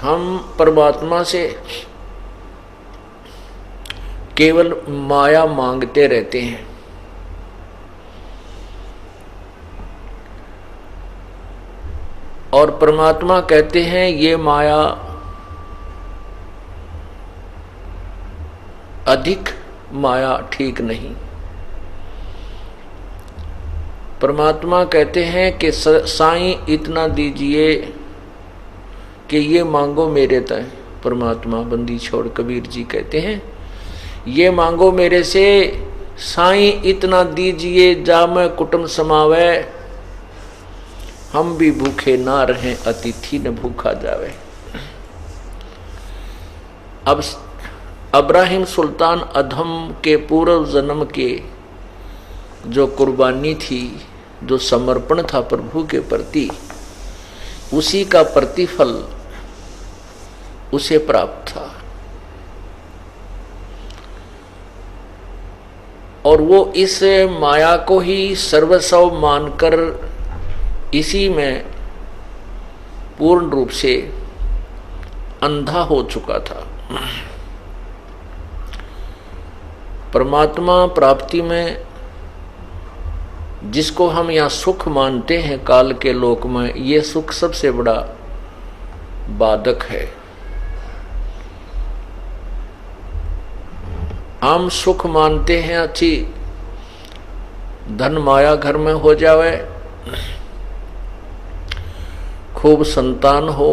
हम परमात्मा से केवल माया मांगते रहते हैं। और परमात्मा कहते हैं ये माया अधिक माया ठीक नहीं। परमात्मा कहते हैं कि साईं इतना दीजिए कि ये मांगो मेरे तय। परमात्मा बंदी छोड़ कबीर जी कहते हैं ये मांगो मेरे से, साईं इतना दीजिए जा मैं कुटुंब समावे, हम भी भूखे ना रहें अतिथि न भूखा जावे। अब इब्राहिम सुल्तान अधम के पूर्व जन्म के जो कुर्बानी थी, जो समर्पण था प्रभु के प्रति, उसी का प्रतिफल उसे प्राप्त था। और वो इस माया को ही सर्वस्व मानकर इसी में पूर्ण रूप से अंधा हो चुका था। परमात्मा प्राप्ति में जिसको हम यहाँ सुख मानते हैं काल के लोक में, ये सुख सबसे बड़ा बाधक है। हम सुख मानते हैं अच्छी धन माया घर में हो जावे, खूब संतान हो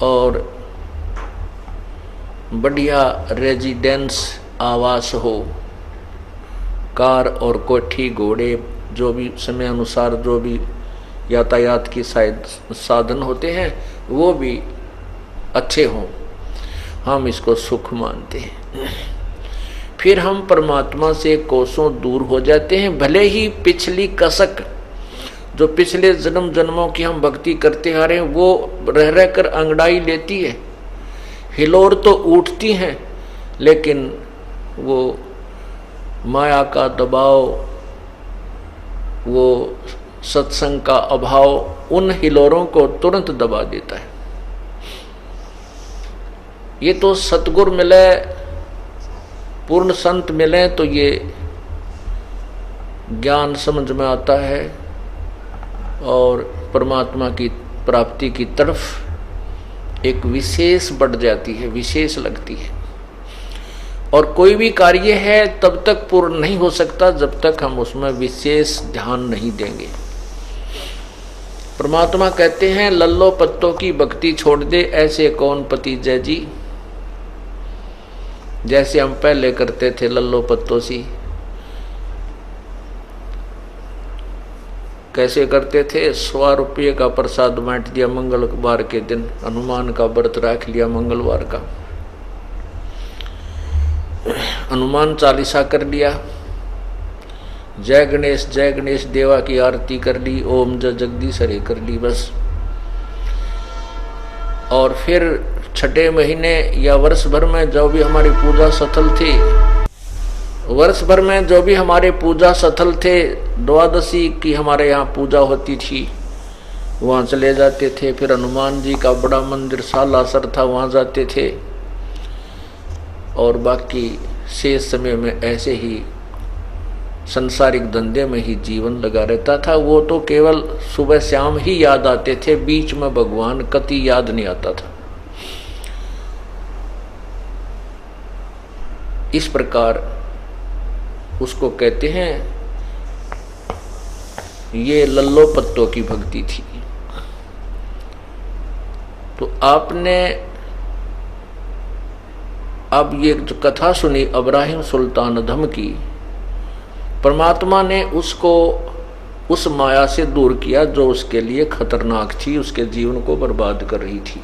और बढ़िया रेजिडेंस आवास हो, कार और कोठी घोड़े जो भी समय अनुसार जो भी यातायात की साधन होते हैं वो भी अच्छे हों, हम इसको सुख मानते हैं। फिर हम परमात्मा से कोसों दूर हो जाते हैं। भले ही पिछली कसक जो पिछले जन्म जन्मों की हम भक्ति करते आ रहे हैं वो रह रह कर अंगड़ाई लेती है, हिलोर तो उठती हैं, लेकिन वो माया का दबाव, वो सत्संग का अभाव उन हिलोरों को तुरंत दबा देता है। ये तो सतगुरु मिले, पूर्ण संत मिले तो ये ज्ञान समझ में आता है और परमात्मा की प्राप्ति की तरफ एक विशेष बढ़ जाती है, विशेष लगती है। और कोई भी कार्य है तब तक पूर्ण नहीं हो सकता जब तक हम उसमें विशेष ध्यान नहीं देंगे। परमात्मा कहते हैं लल्लो पत्तों की भक्ति छोड़ दे, ऐसे कौन पति जय जी। जैसे हम पहले करते थे लल्लो पत्तों सी, कैसे करते थे, 100 रुपये का प्रसाद बांट दिया मंगलवार के दिन, हनुमान का व्रत रख लिया मंगलवार का, हनुमान चालीसा कर लिया, जय गणेश देवा की आरती कर ली, ओम जय जगदीश हरे कर ली बस। और फिर छठे महीने या वर्ष भर में जो भी हमारी पूजा सफल थी, वर्ष भर में जो भी हमारे पूजा सफल थे, द्वादशी की हमारे यहाँ पूजा होती थी, वहाँ चले जाते थे। फिर हनुमान जी का बड़ा मंदिर सालासर था, वहाँ जाते थे। और बाकी शेष समय में ऐसे ही संसारिक धंधे में ही जीवन लगा रहता था। वो तो केवल सुबह शाम ही याद आते थे, बीच में भगवान कति याद नहीं आता था। इस प्रकार उसको कहते हैं ये लल्लो पत्तों की भक्ति थी। तो आपने अब ये जो कथा सुनी इब्राहिम सुल्तान अधम की, परमात्मा ने उसको उस माया से दूर किया जो उसके लिए खतरनाक थी, उसके जीवन को बर्बाद कर रही थी।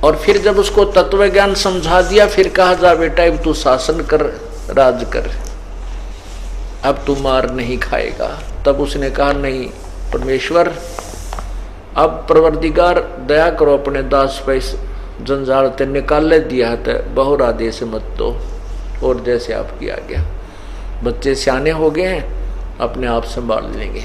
और फिर जब उसको तत्व ज्ञान समझा दिया, फिर कहा जा बेटा अब तू शासन कर, राज कर, अब तू मार नहीं खाएगा। तब उसने कहा नहीं परमेश्वर, अब परवरदिगार दया करो, अपने दास पे जंजाल ते निकाल दिया है, बहुर आदेश मत दो। और जैसे आपकी आज्ञा, बच्चे सियाने हो गए हैं, अपने आप संभाल लेंगे।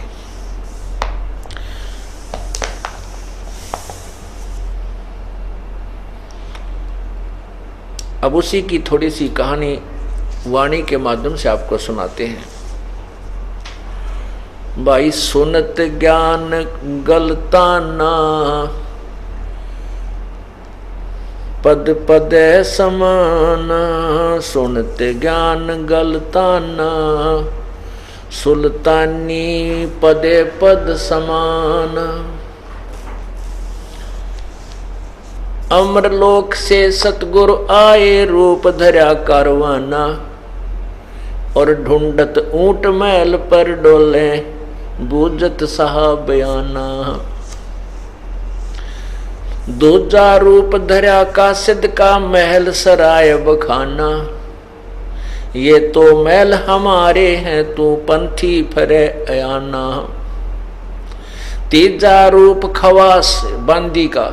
अब उसी की थोड़ी सी कहानी वाणी के माध्यम से आपको सुनाते हैं। भाई सुनत ज्ञान गलताना, पद पद समान। सुनत ज्ञान गलताना, सुल्तानी पदे पद समान। अमरलोक से सतगुरु आए, रूप धरा कारवाना। और ढूंढत ऊंट महल पर डोले, बूझत सहा बयाना। दूजा रूप धरा कासिद का, महल सराय बखाना। ये तो महल हमारे हैं, तू पंथी फरे अयाना। तीजा रूप खवास बांदी का,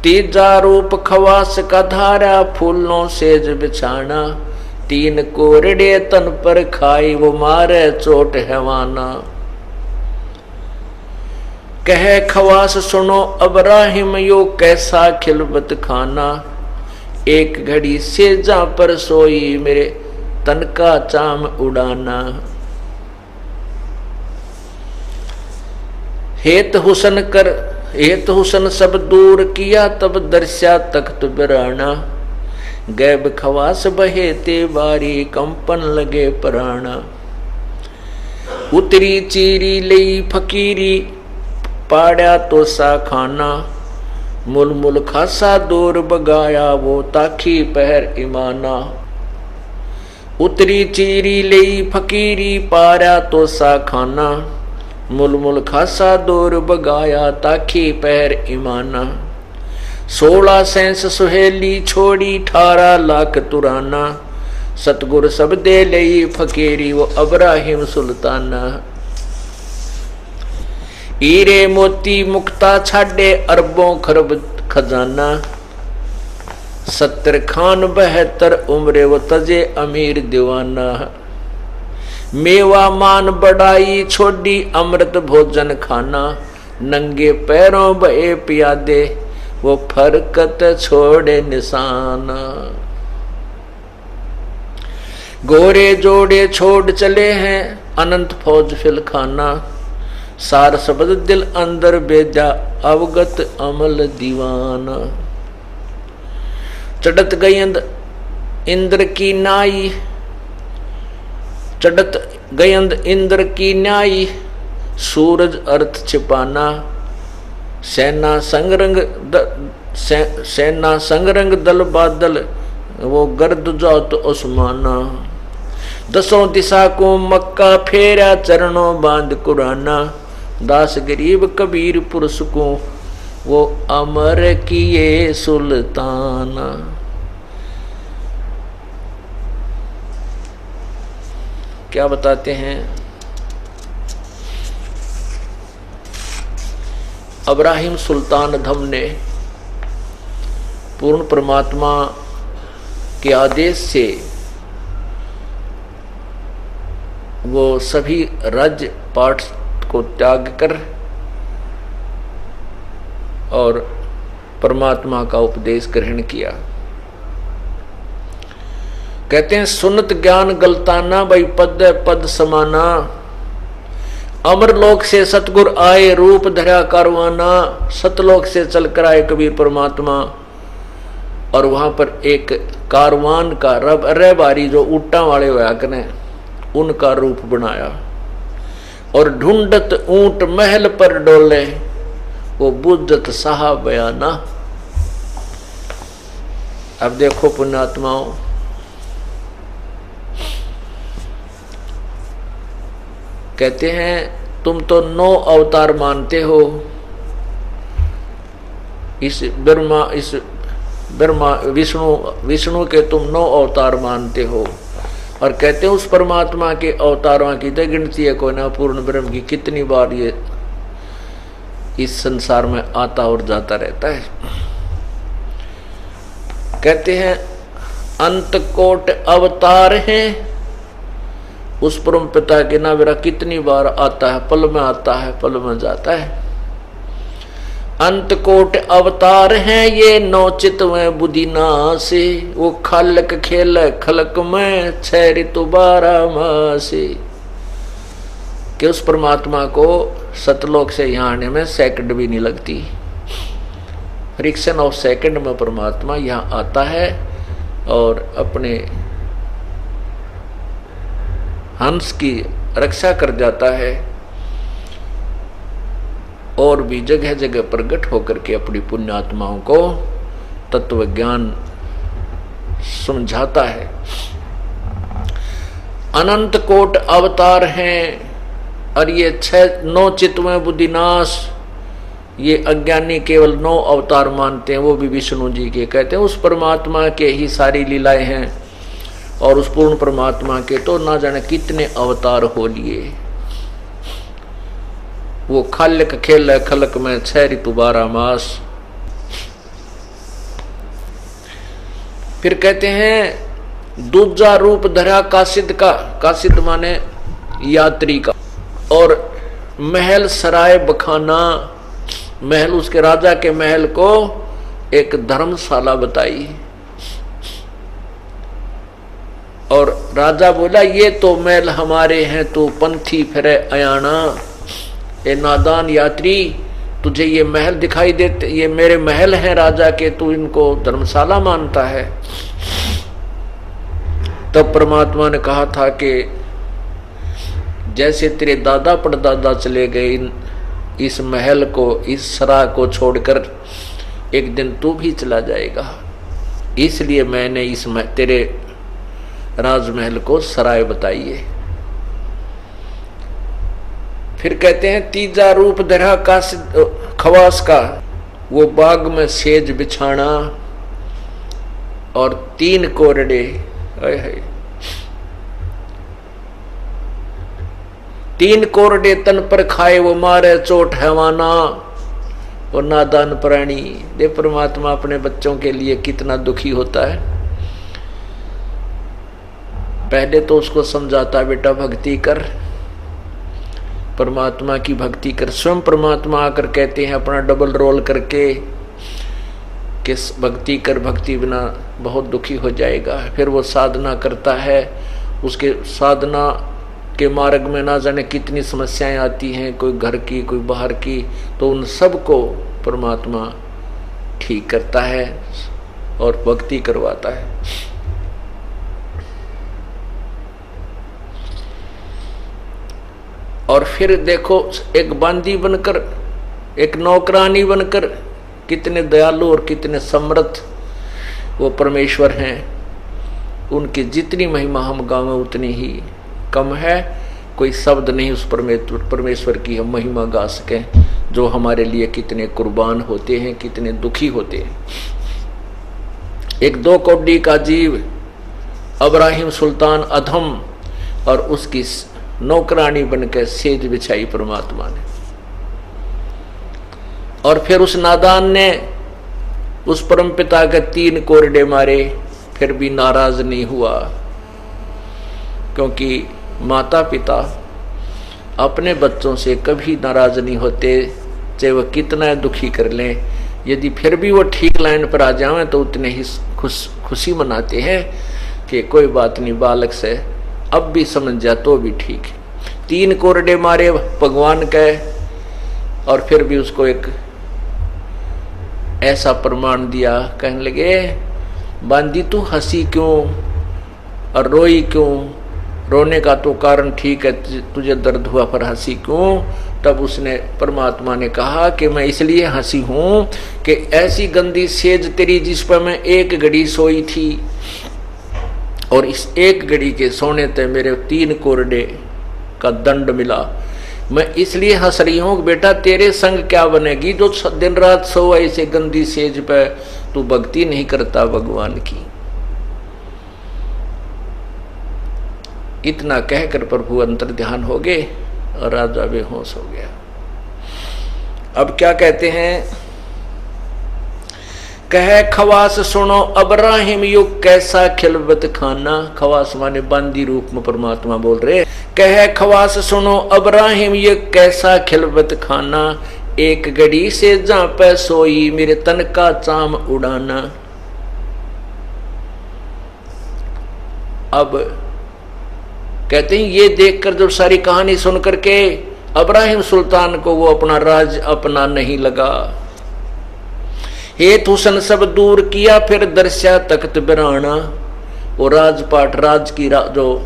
तीजा रूप खवास का धारा, फूलों सेज बिछाना। तीन कोरड़े तन पर खाई, वो मारे चोट हैवाना। कहे खवास सुनो अब्राहिम, यो कैसा खिलबत खाना। एक घड़ी सेजा पर सोई, मेरे तन का चाम उड़ाना। हेत हुसन सब दूर किया, तब दर्शा तख्त बिराना। गैब खवास बहे ते बारी, कंपन लगे प्राणा। उतरी चीरी लई फकीरी, पाड़ा तो सा खाना। मुलमुल खासा दूर बगाया, वो ताखी पहर ईमाना। उतरी चीरी लई फकीरी, पाड़ा तो सा खाना। मुलमुल खासा दूर बगाया, ताखी पहर ईमाना। 16 सेंस सुहेली छोड़ी, 18 लाख तुराना। सतगुर सब दे लई फकीरी, वो अब्राहिम सुल्ताना। हीरे मोती मुक्ता छाडे, अरबों खरब खजाना। 70 खान 72 उम्रे, वो तजे अमीर दीवाना। मेवा मान बढ़ाई छोड़ी, अमृत भोजन खाना। नंगे पैरों बहे पियादे, वो फरकत छोड़े निशाना। गोरे जोड़े छोड़ चले हैं, अनंत फौज फिल खाना। सार शब्द दिल अंदर बेजा, अवगत अमल दीवाना। चढ़त गयंद इंद्र की नाई, चढ़त गयंद इंद्र की न्याई। सूरज अर्थ छिपाना। सेना संगरंग दल बादल, वो गर्द जाओ तो उस्माना। 10 दिशा को मक्का फेरा, चरणों बांध कुराना। दास गरीब कबीर पुरुष को, वो अमर किए सुल्ताना। क्या बताते हैं? अब्राहिम सुल्तान धम ने पूर्ण परमात्मा के आदेश से वो सभी राज्य पाठ को त्याग कर और परमात्मा का उपदेश ग्रहण किया। कहते हैं सुनत ज्ञान गलताना, भाई पद पद समाना। अमरलोक से सतगुर आए, रूप धरा कारवाना। सतलोक से चल कर आए कबीर परमात्मा, और वहां पर एक कारवान का रहबारी जो ऊंटा वाले होया कने, उनका रूप बनाया। और ढूंढत ऊंट महल पर डोले, वो बुद्धत साहा बयाना। अब देखो पुण्यात्माओं, कहते हैं तुम तो 9 अवतार मानते हो। इस ब्रह्मा विष्णु के तुम 9 अवतार मानते हो, और कहते हैं उस परमात्मा के अवतारों की तो गिनती है कोई ना। पूर्ण ब्रह्म की कितनी बार ये इस संसार में आता और जाता रहता है। कहते हैं अंत कोट अवतार हैं, उस परम पिता के नाम मेरा कितनी बार आता है, पल में आता है, पल में जाता है। अंत कोट अवतार हैं ये नौचित में बुद्धि नासे, वो खलक खेल खलक में 6 ऋतु 12 मासे। कि उस परमात्मा को सतलोक से यहाँ आने में सेकंड भी नहीं लगती। फ्रिक्शन ऑफ सेकंड में परमात्मा यहाँ आता है और अपने हंस की रक्षा कर जाता है और भी जगह जगह प्रकट होकर के अपनी पुण्यात्माओं को तत्व ज्ञान समझाता है। अनंत कोट अवतार हैं और ये 9 चित्त में बुद्धिनाश, ये अज्ञानी केवल 9 अवतार मानते हैं, वो भी विष्णु जी के कहते हैं। उस परमात्मा के ही सारी लीलाएं हैं और उस पूर्ण परमात्मा के तो ना जाने कितने अवतार हो लिए। वो खलक खेल खलक में 6 ऋतु 12 मास। फिर कहते हैं दूजा रूप धरा कासिद का, कासिद माने यात्री का, और महल सराय बखाना, महल उसके राजा के महल को एक धर्मशाला बताई। और राजा बोला ये तो महल हमारे हैं, तो पंथी फिरे अयाना। ए नादान यात्री, तुझे ये महल दिखाई देते, ये मेरे महल हैं राजा के, तू इनको धर्मशाला मानता है। तब परमात्मा ने कहा था कि जैसे तेरे दादा परदादा चले गए इस महल को, इस सराय को छोड़कर, एक दिन तू भी चला जाएगा, इसलिए मैंने इस तेरे राजमहल को सराय बताई है। फिर कहते हैं तीजा रूप धरा का खवास का, वो बाग में सेज बिछाना और 3 कोरडे, 3 कोरडे तन पर खाए वो मारे चोट हैवाना। और नादान प्राणी, दे परमात्मा अपने बच्चों के लिए कितना दुखी होता है। पहले तो उसको समझाता बेटा भक्ति कर, परमात्मा की भक्ति कर। स्वयं परमात्मा आकर कहते हैं अपना डबल रोल करके कि भक्ति कर, भक्ति बिना बहुत दुखी हो जाएगा। फिर वो साधना करता है, उसके साधना के मार्ग में ना जाने कितनी समस्याएं आती हैं, कोई घर की कोई बाहर की, तो उन सब को परमात्मा ठीक करता है और भक्ति करवाता है। और फिर देखो एक बांदी बनकर, एक नौकरानी बनकर, कितने दयालु और कितने समर्थ वो परमेश्वर हैं। उनकी जितनी महिमा हम गावें उतनी ही कम है। कोई शब्द नहीं उस परमेश्वर की हम महिमा गा सकें, जो हमारे लिए कितने कुर्बान होते हैं, कितने दुखी होते हैं। एक 2 कौड़ी का जीव इब्राहिम सुल्तान अधम, और उसकी नौकरानी बनकर सेज बिछाई परमात्मा ने। और फिर उस नादान ने उस परमपिता के 3 कोरडे मारे, फिर भी नाराज नहीं हुआ, क्योंकि माता पिता अपने बच्चों से कभी नाराज नहीं होते, चाहे वह कितना दुखी कर लें। यदि फिर भी वो ठीक लाइन पर आ जाएं तो उतने ही खुशी मनाते हैं कि कोई बात नहीं, बालक से अब भी समझ जा तो भी ठीक है। 3 कोरडे मारे भगवान के, और फिर भी उसको एक ऐसा प्रमाण दिया, कहने लगे बांदी तू हंसी क्यों और रोई क्यों? रोने का तो कारण ठीक है, तुझे दर्द हुआ पर हंसी क्यों? तब उसने परमात्मा ने कहा कि मैं इसलिए हंसी हूं कि ऐसी गंदी सेज तेरी जिस पर मैं 1 घड़ी सोई थी, और इस 1 घड़ी के सोने तक मेरे 3 कोरडे का दंड मिला। मैं इसलिए हंस रही हूं कि बेटा तेरे संग क्या बनेगी जो दिन रात सो ऐसे गंदी सेज पे तू भक्ति नहीं करता भगवान की। इतना कहकर प्रभु अंतर ध्यान हो गए और राजा बेहोश हो गया। अब क्या कहते हैं, कहे खवास सुनो इब्राहिम युग कैसा खिलवत खाना। खवास माने बांदी रूप में परमात्मा बोल रहे। कहे खवास सुनो इब्राहिम युग कैसा खिलवत खाना, एक घड़ी से जहां पे सोई मेरे तन का चाम उड़ाना। अब कहते हैं ये देखकर जब सारी कहानी सुन करके इब्राहिम सुल्तान को वो अपना राज अपना नहीं लगा। हेत हुसन सब दूर किया फिर दर्शा तख्त बिराना। वो राजपाट राज की जो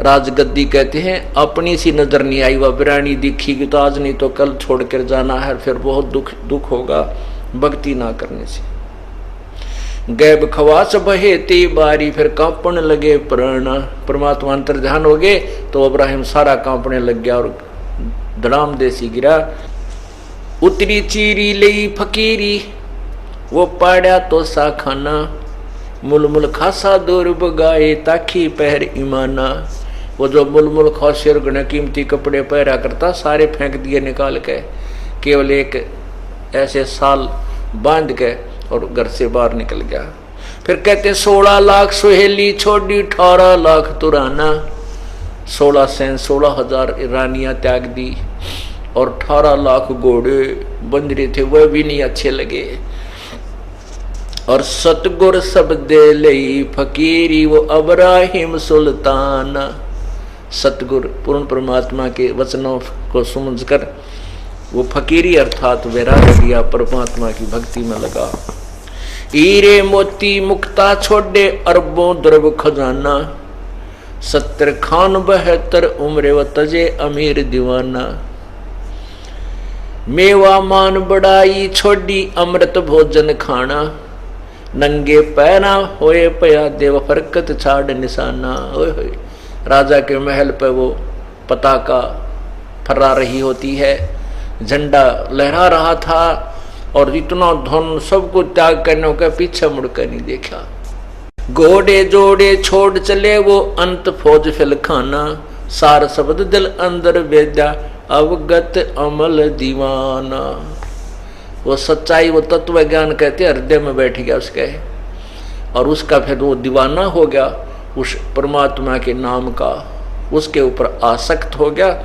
राजगद्दी कहते हैं अपनी सी नजर नहीं आई, वह बिरानी दिखेगी तो आज नहीं तो कल छोड़कर जाना है, फिर बहुत दुख होगा भक्ति ना करने से। गैब खवास बहेती बारी फिर कांपने लगे प्राण। परमात्मा अंतर ध्यान हो गए तो इब्राहिम सारा कांपने लग गया और धड़ाम देसी गिरा। उतरी चीरी लई फकीरी वो पाड़ा तो सा खाना। मुलमुल खासा दूर बगाए ताखी पहर ईमाना। वो जो मुलमुल खासिर गुण कीमती कपड़े पहरा करता सारे फेंक दिए निकाल के, केवल एक ऐसे साल बांध के और घर से बाहर निकल गया। फिर कहते 16 लाख सुहेली छोड़ी 18 लाख तुराना। 16,000 रानियां त्याग दी और 18 लाख घोड़े बंदरे थे वह भी नहीं अच्छे लगे। और सतगुर सब दे लई फकीरी वो इब्राहिम सुल्तान। सतगुर पूर्ण परमात्मा के वचनों को समझकर वो फकीरी अर्थात वैराग्य दिया, परमात्मा की भक्ति में लगा। हीरे मोती मुक्ता छोड़े अरबों द्रव खजाना। 70 खान 72 उम्र व तजे अमीर दीवाना। मेवा मान बढ़ाई छोड़ी अमृत भोजन खाना। नंगे पैरा होए पया देव फरकत छाड़ निशाना। ओए राजा के महल पे वो पताका फहरा रही होती है, झंडा लहरा रहा था और इतना धन सबको त्याग करने का पीछे मुड़कर नहीं देखा। घोड़े जोड़े छोड़ चले वो अंत फौज फिल खाना। सार शब्द दिल अंदर वेद्या अवगत अमल दीवाना। वो सच्चाई वो तत्व ज्ञान कहते हृदय में बैठ गया उसके, और उसका फिर वो दीवाना हो गया उस परमात्मा के नाम का, उसके ऊपर आसक्त हो गया।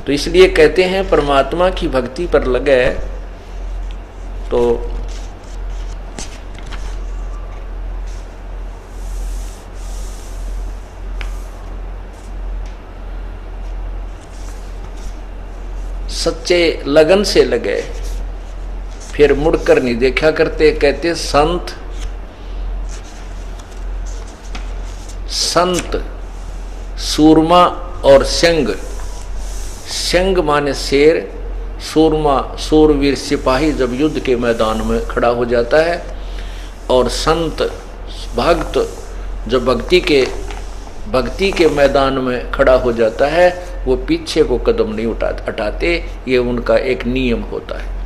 तो इसलिए कहते हैं परमात्मा की भक्ति पर लगे तो सच्चे लगन से लगे, फिर मुड़कर नहीं देखा करते। कहते संत सूरमा और संग माने शेर, सूरमा सूरवीर सिपाही जब युद्ध के मैदान में खड़ा हो जाता है, और संत भक्त जब भक्ति के मैदान में खड़ा हो जाता है वो पीछे को कदम नहीं हटाते, ये उनका एक नियम होता है।